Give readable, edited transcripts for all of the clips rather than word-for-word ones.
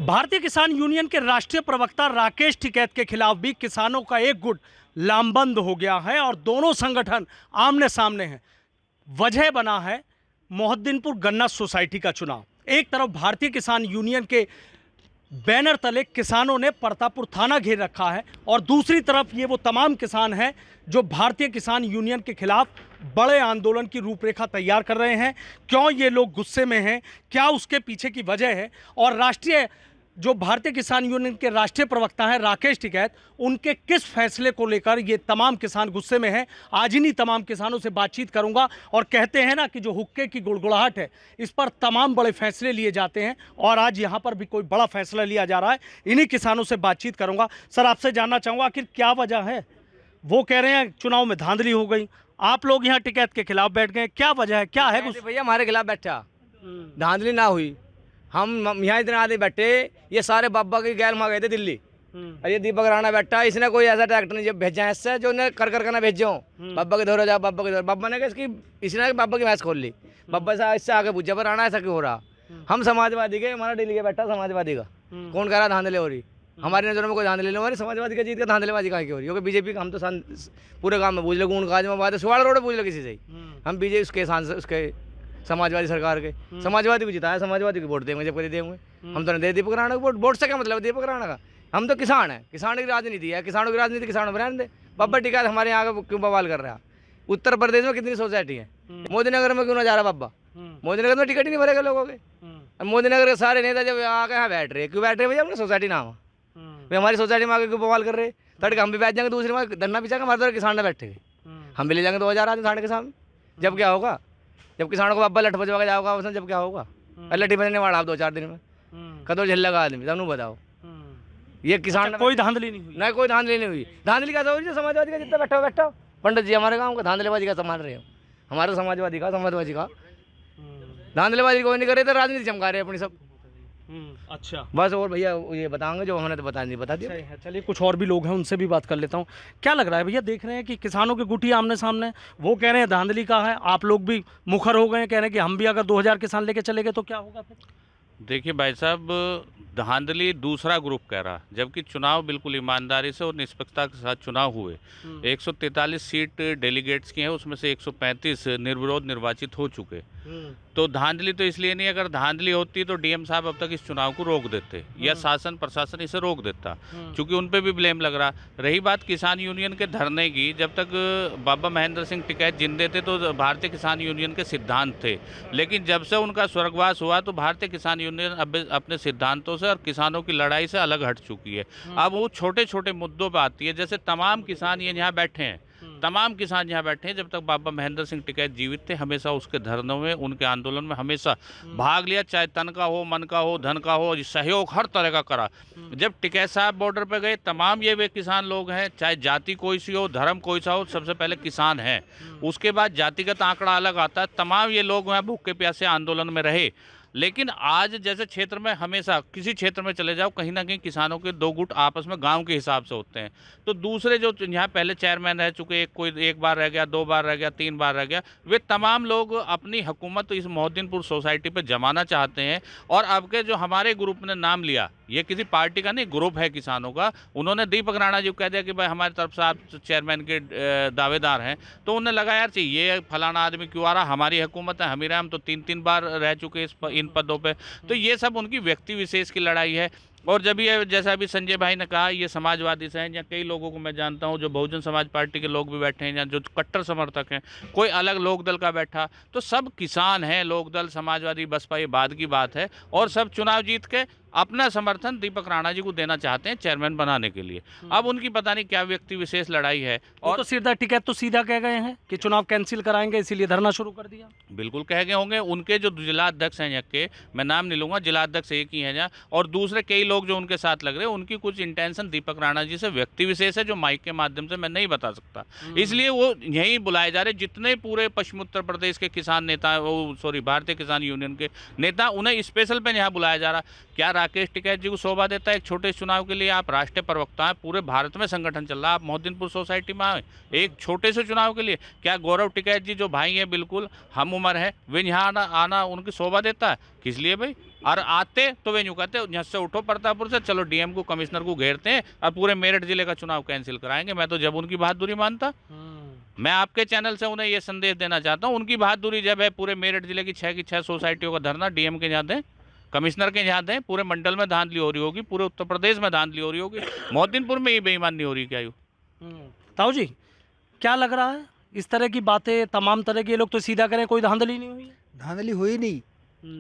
भारतीय किसान यूनियन के राष्ट्रीय प्रवक्ता राकेश टिकैत के खिलाफ भी किसानों का एक गुट लामबंद हो गया है और दोनों संगठन आमने सामने हैं। वजह बना है मोहद्दीनपुर गन्ना सोसाइटी का चुनाव। एक तरफ भारतीय किसान यूनियन के बैनर तले किसानों ने परतापुर थाना घेर रखा है और दूसरी तरफ ये वो तमाम किसान हैं जो भारतीय किसान यूनियन के खिलाफ बड़े आंदोलन की रूपरेखा तैयार कर रहे हैं। क्यों ये लोग गुस्से में हैं, क्या उसके पीछे की वजह है, और राष्ट्रीय जो भारतीय किसान यूनियन के राष्ट्रीय प्रवक्ता हैं राकेश टिकैत, उनके किस फैसले को लेकर ये तमाम किसान गुस्से में हैं, आज इन्हीं तमाम किसानों से बातचीत करूंगा। और कहते हैं ना कि जो हुक्के की गुड़गुड़ाहट है, इस पर तमाम बड़े फैसले लिए जाते हैं और आज यहाँ पर भी कोई बड़ा फैसला लिया जा रहा है। इन्हीं किसानों से बातचीत करूँगा। सर, आपसे जानना चाहूँगा आखिर क्या वजह है? वो कह रहे हैं चुनाव में धांधली हो गई, आप लोग यहाँ टिकैत के खिलाफ बैठ गए, क्या वजह है, क्या है? भैया हमारे खिलाफ बैठा, धांधली ना हुई। हम यहाँ इतने आदमी बैठे, ये सारे बाबा की गैर माँ गए थे दिल्ली, और ये दीपक राणा बैठा, इसने कोई ऐसा ट्रैक्टर नहीं भेजा है इससे जो उन्हें कर ना भेजो। बाबा के दौरे जाओ, बाबा के दौरे, बाबा ने कहा इसकी, इसने बाबा की मैच खोल ली। बाबा से इससे आगे पूछा पर राणा ऐसा क्यों हो रहा? हम समाजवादी के, हमारा दिल्ली के बैठा समाजवादी का, कौन कह रहा धांधली हो रही? हमारी नज़रों में कोई धांधली नहीं, हमारी समाजवादी का जीत का धांधलेबाजी कहाँ की हो रही है? क्योंकि बीजेपी का हम तो पूरे गाँव में पूछ लो, गुण काज में बात है, सुवाड़ रोड पूछ लो किसी से। हम बीजेपी उसके समाजवादी सरकार के समाजवादी को जिताया, समाजवादी को वोट देंगे जब कभी देंगे। हम तो नहीं दे दीपक राणा को वोट। वोट से क्या मतलब दीपक राणा का? हम तो किसान हैं, किसान की राजनीति है, किसानों की राजनीति किसानों में रहने दे। बाबा टिकैत हमारे यहाँ का क्यों बवाल कर रहा है? उत्तर प्रदेश में कितनी सोसाइटी है, मोदी नगर में क्यों ना जा रहा बाबा? मोदी नगर में टिकट ही नहीं भरेगा लोगों के। मोदी नगर के सारे नेता जब आके यहाँ बैठ रहे, क्यों बैठ रहे भैया? अपनी सोसाइटी नाम भाई, हमारी सोसाइटी में आके क्यों बवाल कर रहे? तड़के हम भी बैठ जाएंगे, दूसरी बार धरना पीछा हमारे तरह किसान ने बैठे, हम भी ले जाएंगे 2000 आदमी थाने के सामने। जब क्या होगा? जब किसानों को बाबा लठ बजवा के जाओगा उसने, जब क्या होगा? लठी बजने वाला आप 2-4 दिन में कदों झेल लगा आदमी, तब बताओ। ये किसान कोई धांधली नहीं हुई? नहीं, कोई धांधली नहीं हुई। धांधली का तो समाजवादी का जितना बैठा पंडित जी हमारे गाँव का धांधलेबाजी का संभाल रहे हो। हमारे समाजवादी का धांधलेबाजी कोई नहीं करे, तो राजनीति चमका रहे अपनी सब। अच्छा, बस। और भैया ये बताएंगे जो हमने तो बता दिया। चलिए, कुछ और भी लोग हैं, उनसे भी बात कर लेता हूँ। क्या लग रहा है भैया? देख रहे हैं कि किसानों के गुट ही आमने सामने, वो कह रहे हैं धांधली का है, आप लोग भी मुखर हो गए हैं, कह रहे हैं कि हम भी अगर 2000 किसान लेके चले गए तो क्या होगा फिर? देखिए भाई साहब, धांधली दूसरा ग्रुप कह रहा, जबकि चुनाव बिल्कुल ईमानदारी से और निष्पक्षता के साथ चुनाव हुए। 143 सीट डेलीगेट्स की हैं, उसमें से 135 निर्विरोध निर्वाचित हो चुके। तो धांधली तो इसलिए नहीं, अगर धांधली होती तो डीएम साहब अब तक इस चुनाव को रोक देते या शासन प्रशासन इसे रोक देता, क्योंकि उन पे भी ब्लेम लग रहा। रही बात किसान यूनियन के धरने की, जब तक बाबा महेंद्र सिंह टिकैत जिंदे थे तो भारतीय किसान यूनियन के सिद्धांत थे, लेकिन जब से उनका स्वर्गवास हुआ तो भारतीय किसान यूनियन अब अपने सिद्धांतों से और किसानों की लड़ाई से अलग हट चुकी है। अब वो छोटे छोटे मुद्दों पर आती है, जैसे तमाम किसान ये यहाँ बैठे हैं, तमाम किसान यहाँ बैठे हैं, जब तक बाबा महेंद्र सिंह टिकैत जीवित थे हमेशा उसके धरनों में, उनके आंदोलन में हमेशा भाग लिया, चाहे तन का हो, मन का हो, धन का हो, सहयोग हर तरह का करा। जब टिकैत साहब बॉर्डर पे गए, तमाम ये वे किसान लोग हैं, चाहे जाति कोई सी हो, धर्म कोई सा हो, सबसे पहले किसान हैं, उसके बाद जातिगत आंकड़ा अलग आता है। तमाम ये लोग हैं भूखे प्यासे आंदोलन में रहे। लेकिन आज जैसे क्षेत्र में हमेशा किसी क्षेत्र में चले जाओ, कहीं ना कहीं किसानों के दो गुट आपस में गांव के हिसाब से होते हैं। तो दूसरे जो यहाँ पहले चेयरमैन रह चुके, कोई 1 बार रह गया, 2 बार रह गया, 3 बार रह गया, वे तमाम लोग अपनी हुकूमत इस मोहद्दीनपुर सोसाइटी पे जमाना चाहते हैं। और अब के जो हमारे ग्रुप ने नाम लिया, ये किसी पार्टी का नहीं, ग्रुप है किसानों का, उन्होंने दीपक राणा जी को कह दिया कि भाई हमारी तरफ से आप चेयरमैन के दावेदार हैं। तो उन्हें लगा यार चाहिए फलाना आदमी क्यों आ रहा, हमारी हुकूमत है, हम तो 3-3 बार रह चुके इन पदों पे। तो ये सब उनकी व्यक्ति विशेष की लड़ाई है। और जब ये जैसा अभी संजय भाई ने कहा, ये समाजवादी से हैं, या कई लोगों को मैं जानता हूँ जो बहुजन समाज पार्टी के लोग भी बैठे हैं, या जो कट्टर समर्थक हैं, कोई अलग लोकदल का बैठा, तो सब किसान हैं। लोकदल, समाजवादी, बसपा, ये बाद की बात है। और सब चुनाव जीत के अपना समर्थन दीपक राणा जी को देना चाहते हैं चेयरमैन बनाने के लिए। अब उनकी पता नहीं क्या व्यक्ति विशेष लड़ाई है। और तो सीधा टिकैत तो सीधा कह गए हैं कि चुनाव कैंसिल कराएंगे, इसीलिए धरना शुरू कर दिया। बिल्कुल कह गए होंगे। उनके जो जिला अध्यक्ष हैं यहाँ के, मैं नाम नहीं लूंगा, जिला अध्यक्ष एक ही हैं यहाँ, और दूसरे कई लोग जो उनके साथ लग रहे हैं, उनकी कुछ इंटेंशन दीपक राणा जी से व्यक्ति विशेष है, जो माइक के माध्यम से मैं नहीं बता सकता, इसलिए वो यहीं बुलाए जा रहे। जितने पूरे पश्चिम उत्तर प्रदेश के किसान नेता, भारतीय किसान यूनियन के नेता, उन्हें स्पेशल पे यहाँ बुलाया जा रहा। क्या राकेश टिकैत जी को शोभा देता है एक छोटे चुनाव के लिए? आप राष्ट्रीय प्रवक्ता हैं, पूरे भारत में संगठन चल रहा है, आप मोहद्दीनपुर सोसाइटी में आए एक छोटे से चुनाव के लिए? क्या गौरव टिकैत जी जो भाई हैं बिल्कुल हम उम्र है, वे यहाँ आना उनकी शोभा देता है? किस लिए भाई? और आते तो वे यूँ कहते यहाँ से उठो प्रतापपुर से, चलो डीएम को कमिश्नर को घेरते हैं और पूरे मेरठ जिले का चुनाव कैंसिल कराएंगे। मैं तो जब उनकी बहादुरी मानता, मैं आपके चैनल से उन्हें ये संदेश देना चाहता हूँ, उनकी बहादुरी जब है पूरे मेरठ जिले की 6 सोसाइटियों का धरना डीएम के यहाँ दें, कमिश्नर के यहाँ दें, पूरे मंडल में धांधली हो रही होगी, पूरे उत्तर प्रदेश में धांधली हो रही होगी, मोहद्दीनपुर में ही बेईमानी हो रही क्या? ताऊ जी क्या लग रहा है इस तरह की बातें तमाम तरह के लोग तो सीधा करें, कोई धांधली नहीं हुई? धांधली हुई नहीं,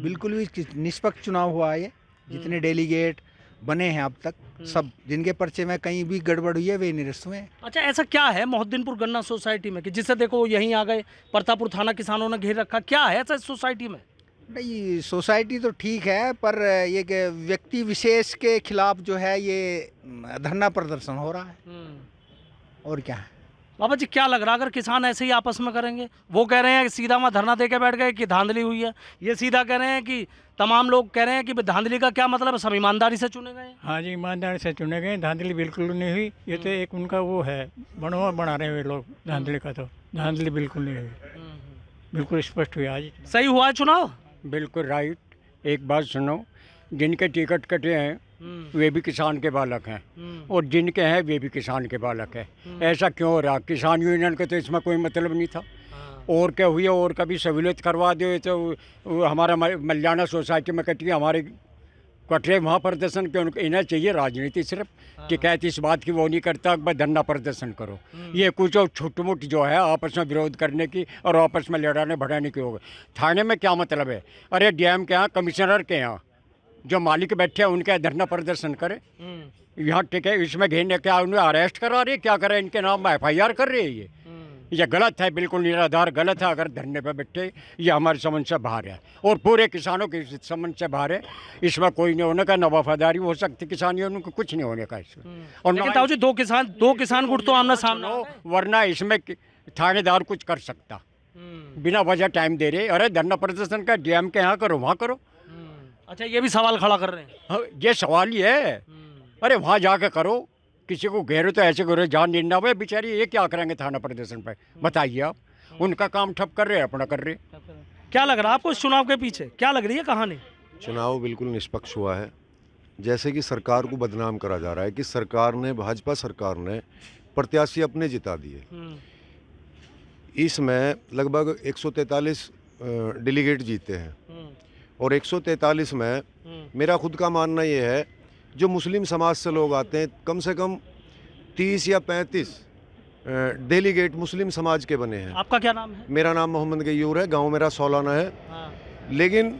बिल्कुल भी निष्पक्ष चुनाव हुआ है। जितने डेलीगेट बने हैं अब तक सब, जिनके पर्चे में कहीं भी गड़बड़ हुई है वे निरस्त हुए हैं। अच्छा ऐसा क्या है मोहद्दीनपुर गन्ना सोसाइटी में कि जिससे देखो यहीं आ गए, प्रतापपुर थाना किसानों ने घेर रखा, क्या है ऐसा इस सोसाइटी में? नहीं, सोसाइटी तो ठीक है, पर ये कि व्यक्ति विशेष के खिलाफ जो है ये धरना प्रदर्शन हो रहा है, और क्या है? बाबा जी क्या लग रहा है अगर किसान ऐसे ही आपस में करेंगे? वो कह रहे हैं कि सीधा वहाँ धरना दे के बैठ गए कि धांधली हुई है, ये सीधा कह रहे हैं कि तमाम लोग कह रहे हैं कि धांधली का क्या मतलब है, सब ईमानदारी से चुने गए? हाँ जी, ईमानदारी से चुने गए, धांधली बिल्कुल नहीं हुई। ये तो एक उनका वो है, बनवा बना रहे हैं लोग धांधली का, तो धांधली बिल्कुल नहीं हुई, बिल्कुल स्पष्ट हुई आज। सही हुआ है चुनाव? बिल्कुल राइट। एक बात सुनो, जिनके टिकट कटे हैं वे भी किसान के बालक हैं, और जिनके हैं वे भी किसान के बालक हैं। ऐसा क्यों हो रहा? किसान यूनियन का तो इसमें कोई मतलब नहीं था। और क्या हुई, और कभी सहूलियत करवा दे तो हमारा मल्याना सोसाइटी में कटी, हमारे कट रहे वहाँ प्रदर्शन क्यों? इन्हें चाहिए राजनीति सिर्फ, टिकैत इस बात की वो नहीं करता कि धरना प्रदर्शन करो। ये कुछ छोटी मोटी जो है आपस में विरोध करने की और आपस में लड़ाने बढ़ाने की होगा। थाने में क्या मतलब है? अरे डीएम के यहाँ, कमिश्नर के यहाँ जो मालिक बैठे हैं उनके यहाँ धरना प्रदर्शन करे। यहाँ टिकैत इसमें घेरने, क्या उन्हें अरेस्ट करा रही है, क्या करे? इनके नाम में FIR कर रही है। ये गलत है, बिल्कुल निराधार गलत है। अगर धरने पर बैठे, ये हमारे समझ से बाहर है और पूरे किसानों के समझ से बाहर है। इसमें कोई नहीं होने का, न वफादारी हो सकती किसानियों को, कुछ नहीं होने का इसमें। और लेकिन ताऊ जी दो किसान गुट तो आमने सामने, वरना इसमें थानेदार कुछ कर सकता, बिना वजह टाइम दे रहे। अरे धरना प्रदर्शन का डीएम के यहाँ करो, वहाँ करो। अच्छा ये भी सवाल खड़ा कर रहे हैं? हाँ, ये सवाल ही है। अरे वहाँ जाके करो, किसी को घेरो तो ऐसे करो जान निन्ना हुए बेचारी, ये क्या करेंगे थाना प्रदर्शन पे? बताइए आप। उनका काम ठप कर रहे हैं, अपना कर रहे। क्या लग रहा है आपको इस चुनाव के पीछे, क्या लग रही है कहानी? चुनाव बिल्कुल निष्पक्ष हुआ है। जैसे कि सरकार को बदनाम करा जा रहा है कि सरकार ने, भाजपा सरकार ने प्रत्याशी अपने जिता दिए। इसमें लगभग 143 डेलीगेट जीते हैं, और 143 में मेरा खुद का मानना ये है, जो मुस्लिम समाज से लोग आते हैं, कम से कम 30 या 35 डेलीगेट मुस्लिम समाज के बने हैं। आपका क्या नाम है? मेरा नाम मोहम्मद गयूर है, गांव मेरा सोलाना है। लेकिन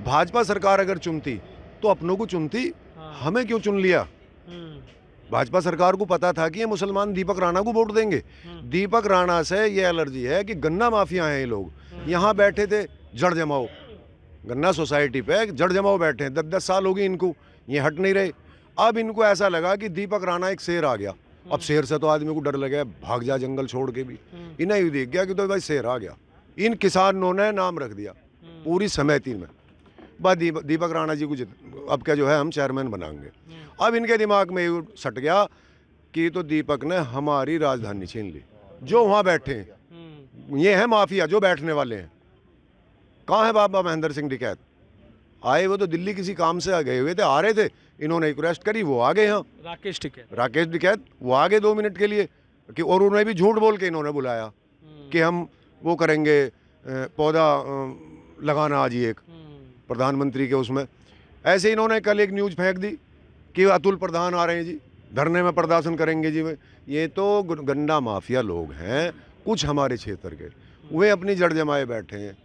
भाजपा सरकार अगर चुनती तो अपनों को चुनती, हमें क्यों चुन लिया? भाजपा सरकार को पता था कि ये मुसलमान दीपक राणा को वोट देंगे। दीपक राणा से ये एलर्जी है कि गन्ना माफिया हैं ये लोग। यहाँ बैठे थे जड़ जमाओ, गन्ना सोसाइटी पे जड़ जमाओ बैठे हैं, 10-10 साल होगी इनको, ये हट नहीं रहे। अब इनको ऐसा लगा कि दीपक राणा एक शेर आ गया। अब शेर से तो आदमी को डर लगा, भाग जा जंगल छोड़ के भी। इन्हें ही देख गया कि तो भाई शेर आ गया। इन किसानों ने नाम रख दिया पूरी समिति में, बस दीपक राणा जी को अब क्या जो है हम चेयरमैन बनाएंगे। अब इनके दिमाग में सट गया कि तो दीपक ने हमारी राजधानी छीन ली। जो वहाँ बैठे हैं ये है माफिया, जो बैठने वाले हैं। कहाँ है बाबा महेंद्र सिंह टिकैत? आए वो तो दिल्ली किसी काम से गए हुए थे, आ रहे थे, इन्होंने रिक्वेस्ट करी, वो आ गए। यहाँ राकेश टिकैत वो आ गए 2 मिनट के लिए कि, और उन्हें भी झूठ बोल के इन्होंने बुलाया कि हम वो करेंगे पौधा लगाना आज ही एक प्रधानमंत्री के उसमें। ऐसे इन्होंने कल एक न्यूज़ फेंक दी कि अतुल प्रधान आ रहे हैं जी, धरने में प्रदर्शन करेंगे जी। ये तो गन्ना माफिया लोग हैं कुछ हमारे क्षेत्र के, वे अपनी जड़ जमाए बैठे हैं।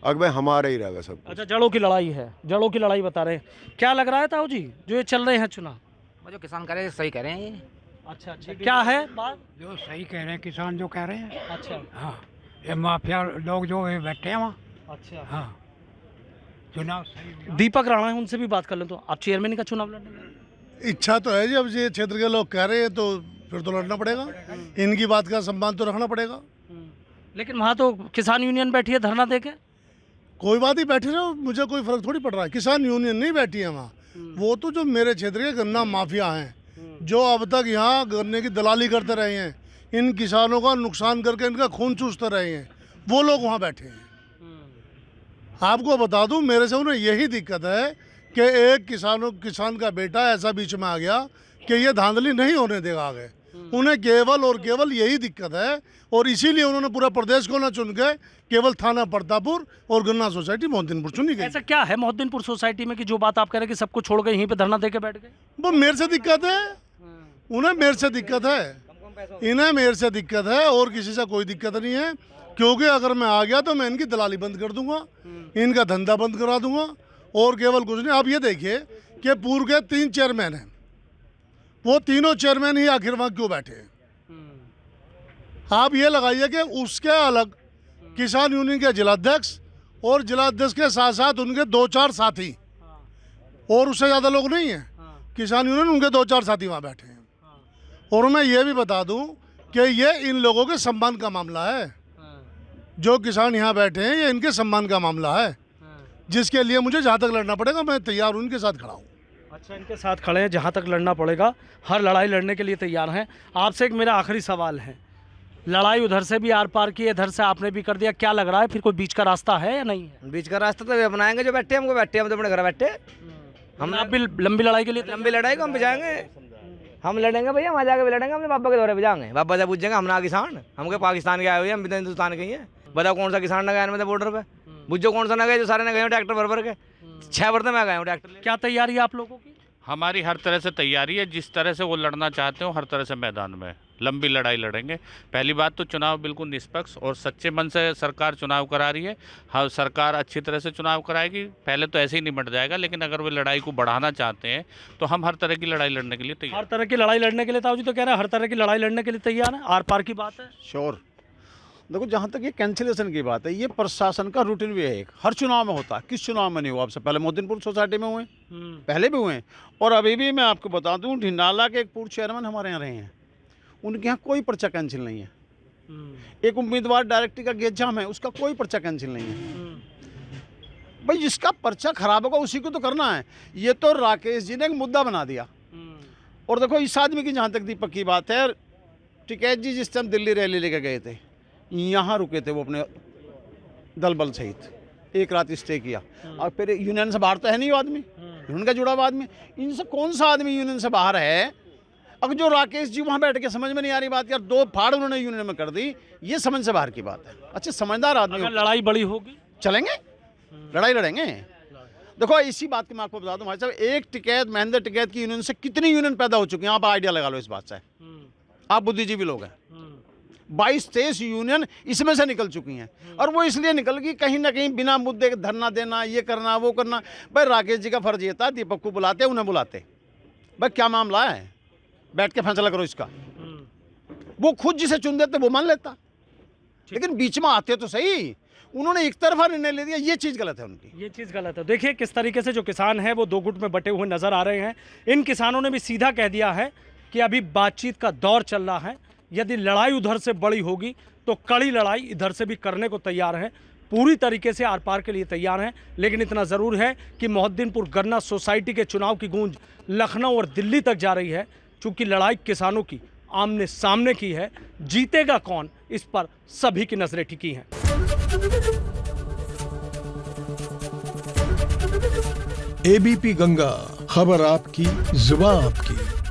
अगर हमारे ही रहेगा सब। अच्छा जड़ों की लड़ाई है, जड़ों की लड़ाई बता रहे हैं। क्या लग रहा है ताऊ जी जो ये चल रहे हैं चुनाव? वो जो किसान कह रहे हैं सही कह रहे हैं ये। अच्छा क्या है बात? जो सही कह रहे हैं किसान, जो कह रहे हैं। अच्छा हाँ, ये माफिया लोग जो बैठे हैं वहाँ। अच्छा हाँ, चुनाव सही। दीपक राणा है, उनसे भी बात कर लें। तो आप चेयरमैन का चुनाव लड़ने में? इच्छा तो है जी, अब ये क्षेत्र के लोग कह रहे हैं तो फिर तो लड़ना पड़ेगा। इनकी बात का सम्मान तो रखना पड़ेगा। लेकिन वहाँ तो किसान यूनियन बैठी है धरना दे के। कोई बात ही, बैठे रहो, मुझे कोई फर्क थोड़ी पड़ रहा है। किसान यूनियन नहीं बैठी है वहाँ, वो तो जो मेरे क्षेत्र के गन्ना माफिया हैं, जो अब तक यहाँ गन्ने की दलाली करते रहे हैं, इन किसानों का नुकसान करके इनका खून चूसते रहे हैं, वो लोग वहाँ बैठे हैं। आपको बता दूं, मेरे से उन्हें यही दिक्कत है कि एक किसान का बेटा ऐसा बीच में आ गया कि ये धांधली नहीं होने देगा आगे। उन्हें केवल और केवल यही दिक्कत है, और इसीलिए उन्होंने पूरा प्रदेश को न चुन के केवल थाना प्रतापपुर और गन्ना सोसाइटी मोहद्दीनपुर चुनी गई। ऐसा क्या है मोहद्दीनपुर सोसाइटी में कि जो बात आप कह रहे हैं कि सबको छोड़ गए यहीं पे धरना दे के बैठ गए? वो मेरे से दिक्कत है, उन्हें मेरे से दिक्कत है, इन्हें मेरे से दिक्कत है, और किसी से कोई दिक्कत नहीं है। क्योंकि अगर मैं आ गया तो मैं इनकी दलाली बंद कर दूंगा, इनका धंधा बंद करा दूंगा, और केवल कुछ नहीं। आप ये देखिए कि पूर्व के 3 चेयरमैन हैं, वो तीनों चेयरमैन ही आखिर वहाँ क्यों बैठे हैं? आप ये लगाइए कि उसके अलग किसान यूनियन के जिलाध्यक्ष, और जिलाध्यक्ष के साथ साथ उनके 2-4 साथी, और उससे ज़्यादा लोग नहीं हैं किसान यूनियन, उनके 2-4 साथी वहाँ बैठे हैं। और मैं ये भी बता दूं कि ये इन लोगों के सम्मान का मामला है। जो किसान यहाँ बैठे हैं, ये इनके सम्मान का मामला है, जिसके लिए मुझे जहाँ तक लड़ना पड़ेगा मैं तैयार हूँ, उनके साथ खड़ा हूँ। अच्छा, इनके साथ खड़े हैं, जहाँ तक लड़ना पड़ेगा हर लड़ाई लड़ने के लिए तैयार हैं। आपसे एक मेरा आखिरी सवाल है, लड़ाई उधर से भी आर पार की, इधर से आपने भी कर दिया, क्या लग रहा है फिर कोई बीच का रास्ता है या नहीं है? बीच का रास्ता तो वे अपनाएंगे जो बैठे, हमको बैठे, हम तो अपने घर बैठे। हम आप भी लंबी लड़ाई के लिए लंबी लड़ाई को हम भी जाएंगे, हम लड़ेंगे भैया, वहाँ जाके भी लड़ेंगे, हमने बाबा के दौरे पे जाएंगे, बाबा से पूछेंगे हम ना किसान, हमके पाकिस्तान के आए हुए, हम भी तो हिंदुस्तान के ही हैं। बताओ कौन सा किसान न गया इनमें बॉर्डर पे? बुझो कौन सा न गए, जो सारे न गए ट्रैक्टर भर भर के, 6 बर्तन में गए ट्रैक्टर। क्या तैयारी है आप लोगों की? हमारी हर तरह से तैयारी है, जिस तरह से वो लड़ना चाहते हो हर तरह से मैदान में लंबी लड़ाई लड़ेंगे। पहली बात तो चुनाव बिल्कुल निष्पक्ष और सच्चे मन से सरकार चुनाव करा रही है। हाँ, सरकार अच्छी तरह से चुनाव कराएगी, पहले तो ऐसे ही निपट जाएगा, लेकिन अगर वे लड़ाई को बढ़ाना चाहते हैं तो हम हर तरह की लड़ाई लड़ने के लिए तैयार। हर तरह की लड़ाई लड़ने के लिए, ताऊ जी तो कह रहे हैं हर तरह की लड़ाई लड़ने के लिए तैयार है, आर पार की बात है। श्योर। देखो, जहाँ तक ये कैंसिलेशन की बात है, ये प्रशासन का रूटीन भी है, एक हर चुनाव में होता है। किस चुनाव में नहीं हुआ? आपसे पहले मोहद्दीनपुर सोसाइटी में हुए, पहले भी हुए, और अभी भी मैं आपको बता दूं, ढिंडाला के एक पूर्व चेयरमैन हमारे यहाँ रहे हैं, उनके यहाँ कोई पर्चा कैंसिल नहीं है। एक उम्मीदवार डायरेक्टरी का गेट जाम है, उसका कोई पर्चा कैंसिल नहीं है। भाई, जिसका पर्चा खराब होगा उसी को तो करना है। ये तो राकेश जी ने एक मुद्दा बना दिया। और देखो, इस आदमी की जहाँ तक दीपक की बात है, टिकैत जी जिस टाइम दिल्ली रैली लेकर गए थे, यहाँ रुके थे वो अपने दल बल सहित, एक रात स्टे किया, और फिर यूनियन से बाहर तो है नहीं वो आदमी, यूनियन का जुड़ा हुआ आदमी। इनसे कौन सा आदमी यूनियन से बाहर है? अब जो राकेश जी वहाँ बैठ के, समझ में नहीं आ रही बात, यार 2 फाड़ उन्होंने यूनियन में कर दी, ये समझ से बाहर की बात है। अच्छे समझदार आदमी, अगर लड़ाई बड़ी होगी चलेंगे, लड़ाई लड़ेंगे। देखो, इसी बात की मैं आपको बता दूं भाई साहब, एक टिकैत, महेंद्र टिकैत की यूनियन से कितनी यूनियन पैदा हो चुकी हैं, आप आइडिया लगा लो इस बात से। आप बुद्धिजीवी लोग हैं, 22-23 यूनियन इसमें से निकल चुकी हैं, और वो इसलिए निकल गई कहीं ना कहीं बिना मुद्दे के धरना देना, ये करना, वो करना। भाई, राकेश जी का फर्ज ये था, दीपक को बुलाते, उन्हें बुलाते, भाई क्या मामला है, बैठ के फैसला करो इसका। वो खुद जिसे चुन देते वो मान लेता, लेकिन बीच में आते तो सही। उन्होंने एक तरफा निर्णय ले दिया, ये चीज़ गलत है उनकी, ये चीज़ गलत है। देखिए किस तरीके से जो किसान हैं वो 2 गुट में बटे हुए नजर आ रहे हैं। इन किसानों ने भी सीधा कह दिया है कि अभी बातचीत का दौर चल रहा है, यदि लड़ाई उधर से बड़ी होगी तो कड़ी लड़ाई इधर से भी करने को तैयार है, पूरी तरीके से आर पार के लिए तैयार हैं। लेकिन इतना ज़रूर है कि मोहद्दीनपुर गन्ना सोसाइटी के चुनाव की गूंज लखनऊ और दिल्ली तक जा रही है। चूँकि लड़ाई किसानों की आमने सामने की है, जीतेगा कौन, इस पर सभी की नजरें टिकी हैं। एबीपी गंगा, खबर आपकी, जुबान आपकी।